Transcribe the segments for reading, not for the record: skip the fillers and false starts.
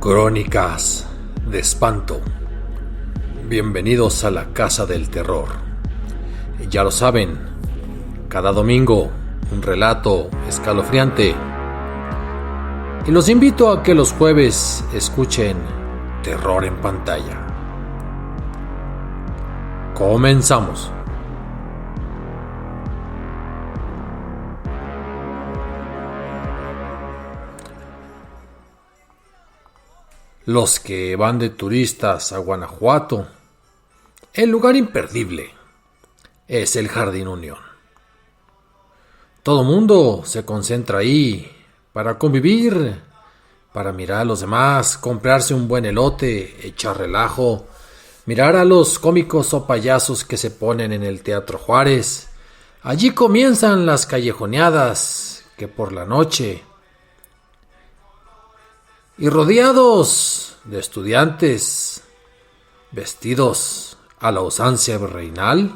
Crónicas de espanto. Bienvenidos a la Casa del Terror. Ya lo saben, cada domingo un relato escalofriante. Y los invito a que los jueves escuchen Terror en Pantalla. Comenzamos. Los que van de turistas a Guanajuato, el lugar imperdible es el Jardín Unión. Todo mundo se concentra ahí para convivir, para mirar a los demás, comprarse un buen elote, echar relajo, mirar a los cómicos o payasos que se ponen en el Teatro Juárez. Allí comienzan las callejoneadas que por la noche, y rodeados de estudiantes vestidos a la usanza virreinal,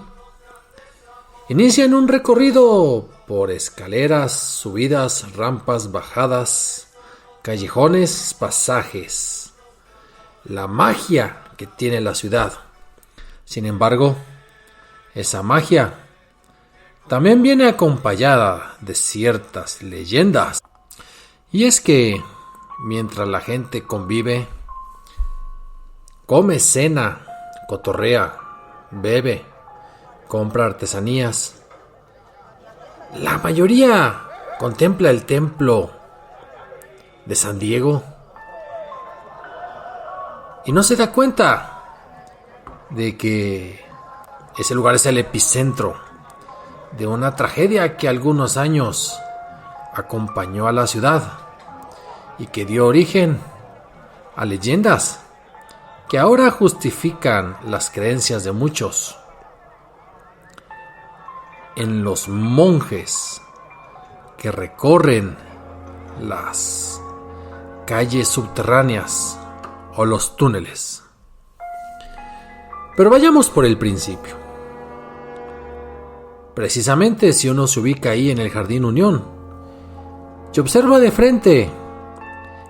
inician un recorrido por escaleras, subidas, rampas, bajadas, callejones, pasajes. La magia que tiene la ciudad. Sin embargo, esa magia también viene acompañada de ciertas leyendas. Y es que mientras la gente convive, come, cena, cotorrea, bebe, compra artesanías, la mayoría contempla el templo de San Diego y no se da cuenta de que ese lugar es el epicentro de una tragedia que algunos años acompañó a la ciudad y que dio origen a leyendas que ahora justifican las creencias de muchos en los monjes que recorren las calles subterráneas o los túneles. Pero vayamos por el principio. Precisamente si uno se ubica ahí en el Jardín Unión y observa de frente,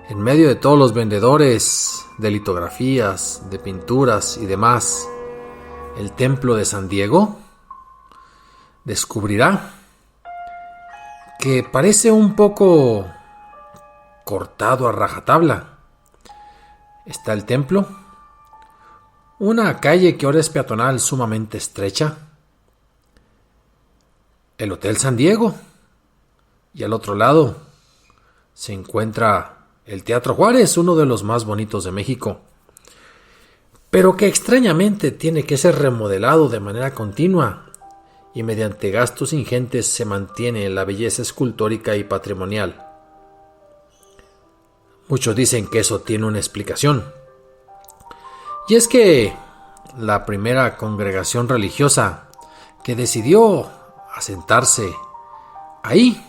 en medio de todos los vendedores de litografías, de pinturas y demás, el templo de San Diego, descubrirá que parece un poco cortado a rajatabla. Está el templo, una calle que ahora es peatonal sumamente estrecha, el Hotel San Diego, y al otro lado se encuentra el Teatro Juárez, uno de los más bonitos de México, pero que extrañamente tiene que ser remodelado de manera continua y mediante gastos ingentes se mantiene la belleza escultórica y patrimonial. Muchos dicen que eso tiene una explicación, y es que la primera congregación religiosa que decidió asentarse ahí,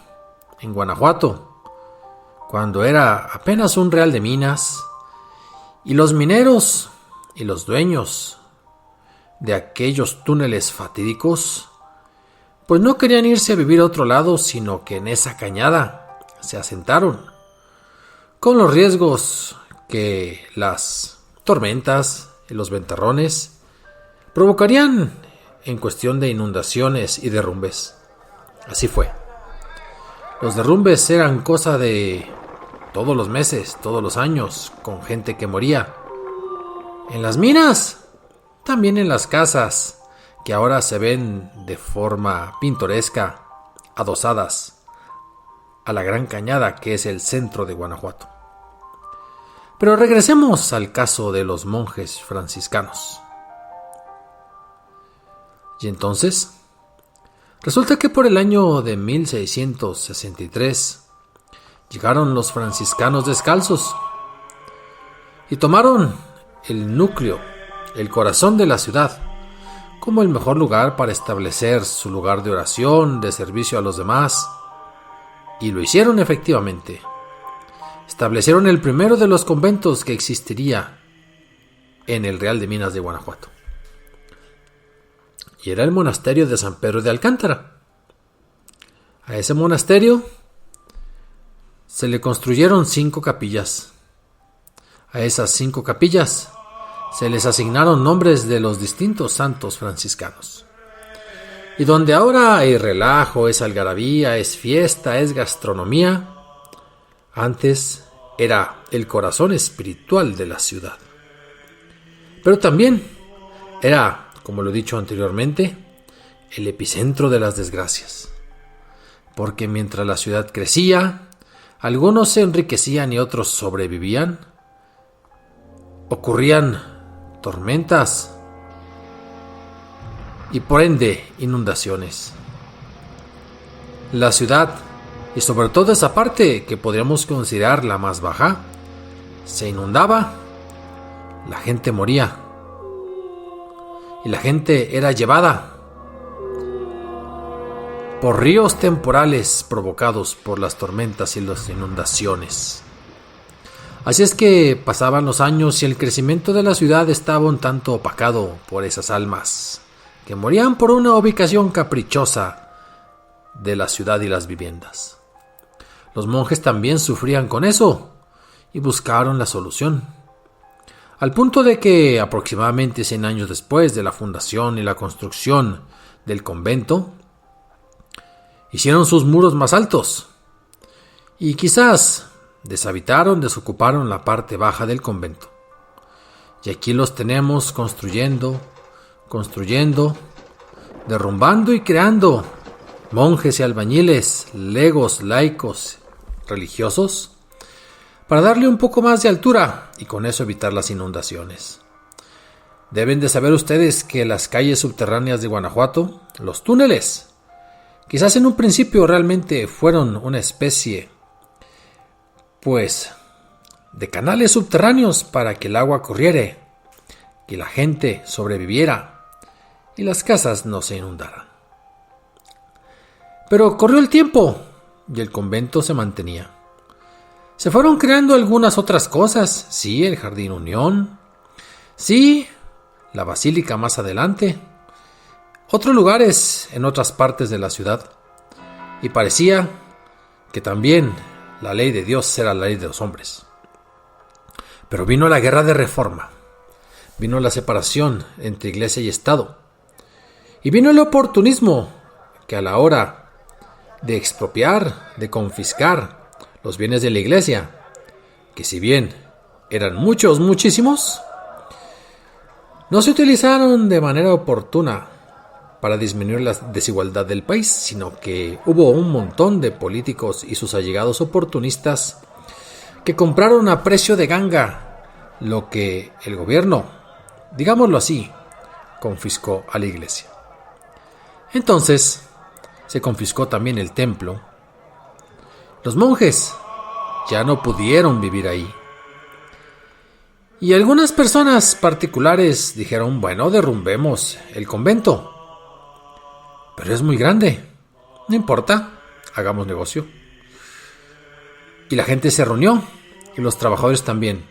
en Guanajuato, cuando era apenas un real de minas, y los mineros y los dueños de aquellos túneles fatídicos, pues no querían irse a vivir a otro lado, sino que en esa cañada se asentaron, con los riesgos que las tormentas y los ventarrones provocarían en cuestión de inundaciones y derrumbes. Así fue. Los derrumbes eran cosa de todos los meses, todos los años, con gente que moría. En las minas, también en las casas, que ahora se ven de forma pintoresca, adosadas a la Gran Cañada, que es el centro de Guanajuato. Pero regresemos al caso de los monjes franciscanos. Y entonces, resulta que por el año de 1663 llegaron los franciscanos descalzos y tomaron el núcleo, el corazón de la ciudad, como el mejor lugar para establecer su lugar de oración, de servicio a los demás. Y lo hicieron efectivamente. Establecieron el primero de los conventos que existiría en el Real de Minas de Guanajuato. Y era el monasterio de San Pedro de Alcántara. A ese monasterio se le construyeron 5 capillas. A esas 5 capillas se les asignaron nombres de los distintos santos franciscanos. Y donde ahora hay relajo, es algarabía, es fiesta, es gastronomía, antes era el corazón espiritual de la ciudad. Pero también era, como lo he dicho anteriormente, el epicentro de las desgracias. Porque mientras la ciudad crecía, algunos se enriquecían y otros sobrevivían, ocurrían tormentas y por ende inundaciones. La ciudad, y sobre todo esa parte que podríamos considerar la más baja, se inundaba, la gente moría y la gente era llevada por ríos temporales provocados por las tormentas y las inundaciones. Así es que pasaban los años y el crecimiento de la ciudad estaba un tanto opacado por esas almas que morían por una ubicación caprichosa de la ciudad y las viviendas. Los monjes también sufrían con eso y buscaron la solución. Al punto de que aproximadamente 100 años después de la fundación y la construcción del convento, hicieron sus muros más altos y quizás desocuparon la parte baja del convento. Y aquí los tenemos construyendo, derrumbando y creando monjes y albañiles, legos, laicos, religiosos, para darle un poco más de altura y con eso evitar las inundaciones. Deben de saber ustedes que las calles subterráneas de Guanajuato, los túneles, quizás en un principio realmente fueron una especie de canales subterráneos para que el agua corriera, que la gente sobreviviera y las casas no se inundaran. Pero corrió el tiempo y el convento se mantenía. Se fueron creando algunas otras cosas, sí, el Jardín Unión, sí, la Basílica más adelante, otros lugares en otras partes de la ciudad, y parecía que también la ley de Dios era la ley de los hombres. Pero vino la guerra de reforma, vino la separación entre iglesia y Estado, y vino el oportunismo que a la hora de expropiar, de confiscar los bienes de la iglesia, que si bien eran muchísimos, no se utilizaron de manera oportuna para disminuir la desigualdad del país, sino que hubo un montón de políticos y sus allegados oportunistas que compraron a precio de ganga lo que el gobierno, digámoslo así, confiscó a la iglesia. Entonces, se confiscó también el templo. Los monjes ya no pudieron vivir ahí. Y algunas personas particulares dijeron, bueno, derrumbemos el convento. Pero es muy grande. No importa, hagamos negocio. Y la gente se reunió, y los trabajadores también.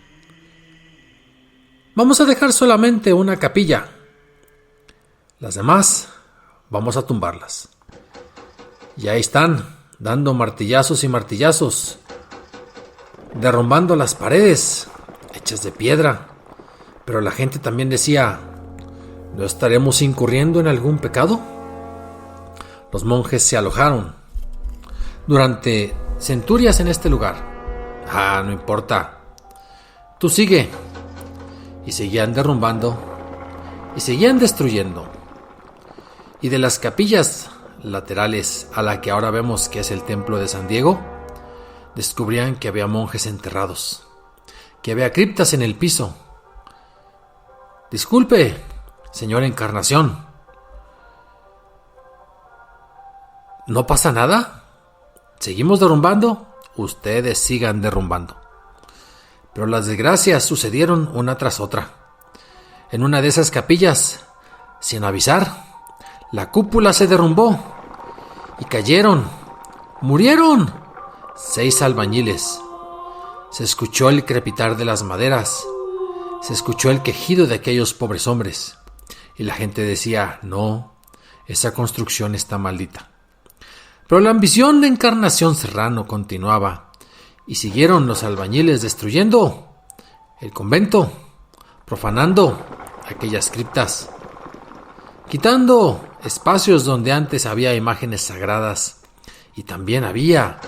Vamos a dejar solamente una capilla. Las demás, vamos a tumbarlas. Y ahí están, dando martillazos y martillazos, derrumbando las paredes, hechas de piedra. Pero la gente también decía, ¿no estaremos incurriendo en algún pecado? Los monjes se alojaron durante centurias en este lugar. No importa, tú sigue. Y seguían derrumbando y seguían destruyendo. Y de las capillas laterales a la que ahora vemos que es el templo de San Diego, descubrían que había monjes enterrados, que había criptas en el piso. Disculpe, señora Encarnación, ¿no pasa nada? ¿Seguimos derrumbando? Ustedes sigan derrumbando. Pero las desgracias sucedieron una tras otra. En una de esas capillas, sin avisar, la cúpula se derrumbó y cayeron, murieron 6 albañiles. Se escuchó el crepitar de las maderas, se escuchó el quejido de aquellos pobres hombres, y la gente decía, no, esa construcción está maldita. Pero la ambición de Encarnación Serrano continuaba, y siguieron los albañiles destruyendo el convento, profanando aquellas criptas, quitando espacios donde antes había imágenes sagradas y también había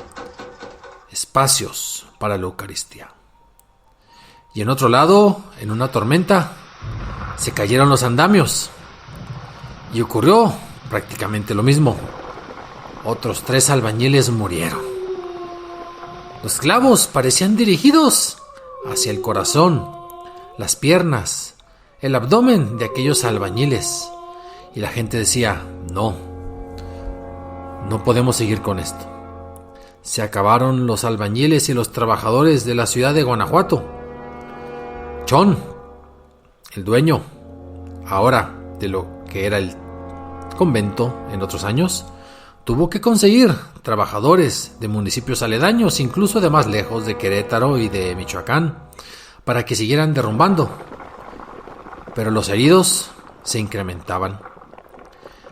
espacios para la Eucaristía. Y en otro lado, en una tormenta, se cayeron los andamios y ocurrió prácticamente lo mismo. Otros 3 albañiles murieron. Los clavos parecían dirigidos hacia el corazón, las piernas, el abdomen de aquellos albañiles. Y la gente decía, no podemos seguir con esto. Se acabaron los albañiles y los trabajadores de la ciudad de Guanajuato. Chon, el dueño, ahora de lo que era el convento en otros años, tuvo que conseguir trabajadores de municipios aledaños, incluso de más lejos, de Querétaro y de Michoacán, para que siguieran derrumbando. Pero los heridos se incrementaban.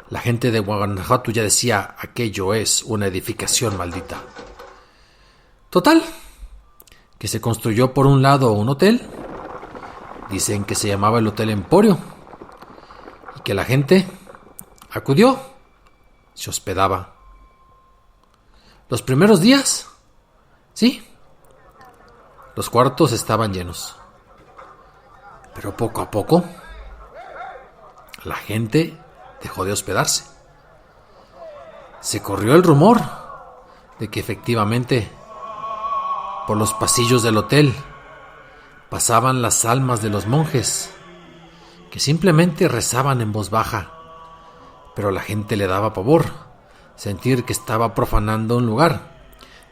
La gente de Guanajuato ya decía, aquello es una edificación maldita. Total, que se construyó por un lado un hotel, dicen que se llamaba el Hotel Emporio, y que la gente acudió, se hospedaba. Los primeros días, sí, los cuartos estaban llenos. Pero poco a poco, la gente dejó de hospedarse. Se corrió el rumor de que efectivamente por los pasillos del hotel pasaban las almas de los monjes, que simplemente rezaban en voz baja, pero a la gente le daba pavor sentir que estaba profanando un lugar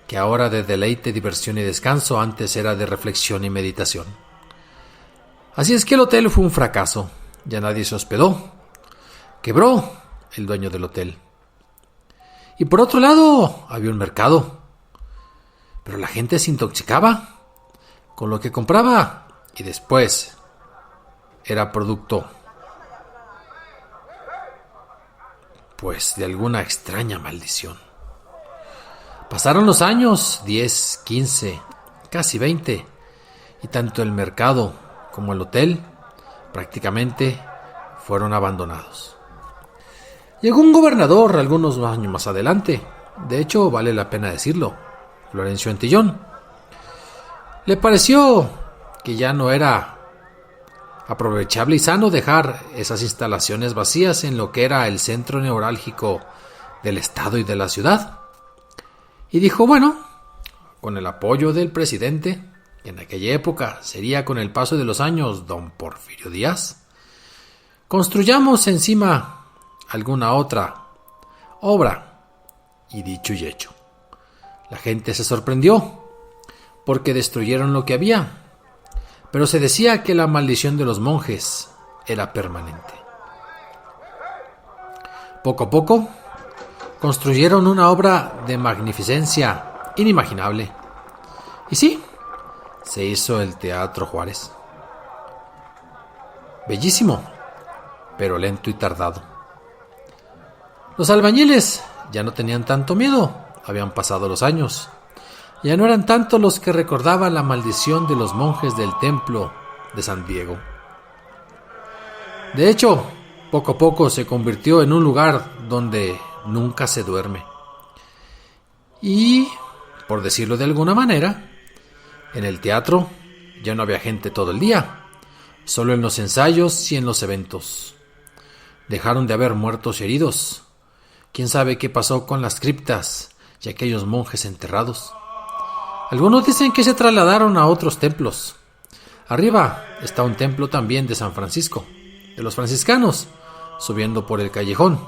que ahora de deleite, diversión y descanso antes era de reflexión y meditación. Así es que el hotel fue un fracaso, ya nadie se hospedó, quebró el dueño del hotel. Y por otro lado había un mercado, pero la gente se intoxicaba con lo que compraba y después era producto, pues, de alguna extraña maldición. Pasaron los años, 10, 15, casi 20, y tanto el mercado como el hotel prácticamente fueron abandonados. Llegó un gobernador algunos años más adelante, de hecho vale la pena decirlo, Florencio Antillón. Le pareció que ya no era aprovechable y sano dejar esas instalaciones vacías en lo que era el centro neurálgico del estado y de la ciudad. Y dijo, bueno, con el apoyo del presidente, que en aquella época sería con el paso de los años don Porfirio Díaz, construyamos encima alguna otra obra. Y dicho y hecho, la gente se sorprendió porque destruyeron lo que había, pero se decía que la maldición de los monjes era permanente. Poco a poco construyeron una obra de magnificencia inimaginable. Y sí, se hizo el Teatro Juárez. Bellísimo, pero lento y tardado. Los albañiles ya no tenían tanto miedo, habían pasado los años. Ya no eran tanto los que recordaban la maldición de los monjes del templo de San Diego. De hecho, poco a poco se convirtió en un lugar donde nunca se duerme. Y, por decirlo de alguna manera, en el teatro ya no había gente todo el día, solo en los ensayos y en los eventos. Dejaron de haber muertos y heridos. ¿Quién sabe qué pasó con las criptas y aquellos monjes enterrados? Algunos dicen que se trasladaron a otros templos. Arriba está un templo también de San Francisco, de los franciscanos, subiendo por el callejón.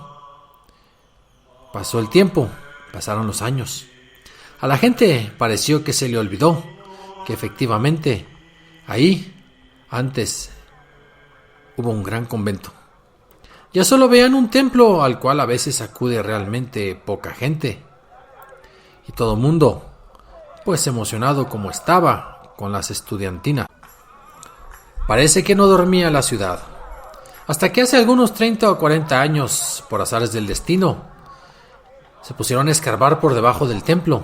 Pasó el tiempo, pasaron los años. A la gente pareció que se le olvidó que efectivamente ahí antes hubo un gran convento. Ya solo veían un templo al cual a veces acude realmente poca gente. Y todo mundo, pues emocionado como estaba con las estudiantinas. Parece que no dormía la ciudad. Hasta que hace algunos 30 o 40 años, por azares del destino, se pusieron a escarbar por debajo del templo.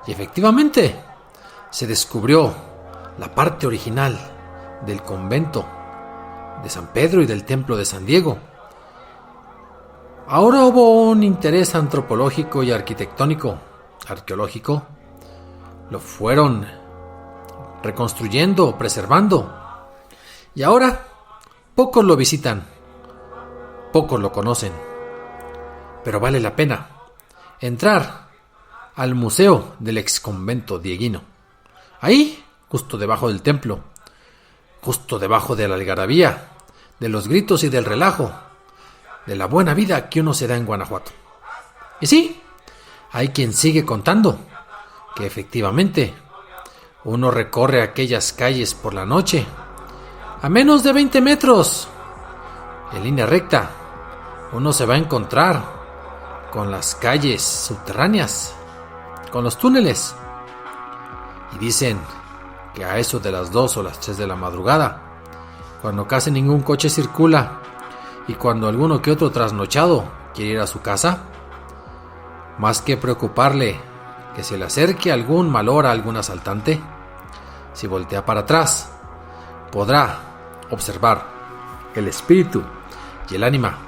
Y efectivamente, se descubrió la parte original del convento de San Pedro y del templo de San Diego. Ahora hubo un interés antropológico y arqueológico. Lo fueron reconstruyendo, preservando. Y ahora pocos lo visitan, pocos lo conocen. Pero vale la pena entrar al museo del exconvento dieguino. Ahí, justo debajo del templo, justo debajo de la algarabía, de los gritos y del relajo, de la buena vida que uno se da en Guanajuato. Y sí, hay quien sigue contando que efectivamente uno recorre aquellas calles por la noche a menos de 20 metros, en línea recta. Uno se va a encontrar con las calles subterráneas, con los túneles. Y dicen que a eso de las 2 o las 3 de la madrugada, cuando casi ningún coche circula y cuando alguno que otro trasnochado quiere ir a su casa, más que preocuparle que se le acerque algún malhora a algún asaltante, si voltea para atrás, podrá observar el espíritu y el ánima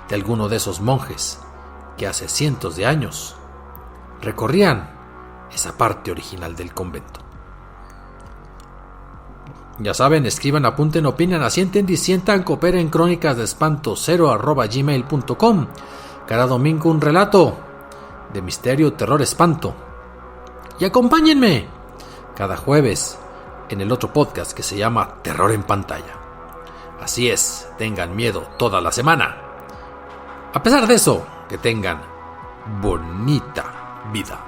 de alguno de esos monjes que hace cientos de años recorrían esa parte original del convento. Ya saben, escriban, apunten, opinen, asienten, disientan, cooperen. Crónicas de Espanto 0@gmail.com. Cada domingo un relato de misterio, terror, espanto. Y acompáñenme cada jueves en el otro podcast que se llama Terror en Pantalla. Así es, tengan miedo toda la semana. A pesar de eso, que tengan bonita vida.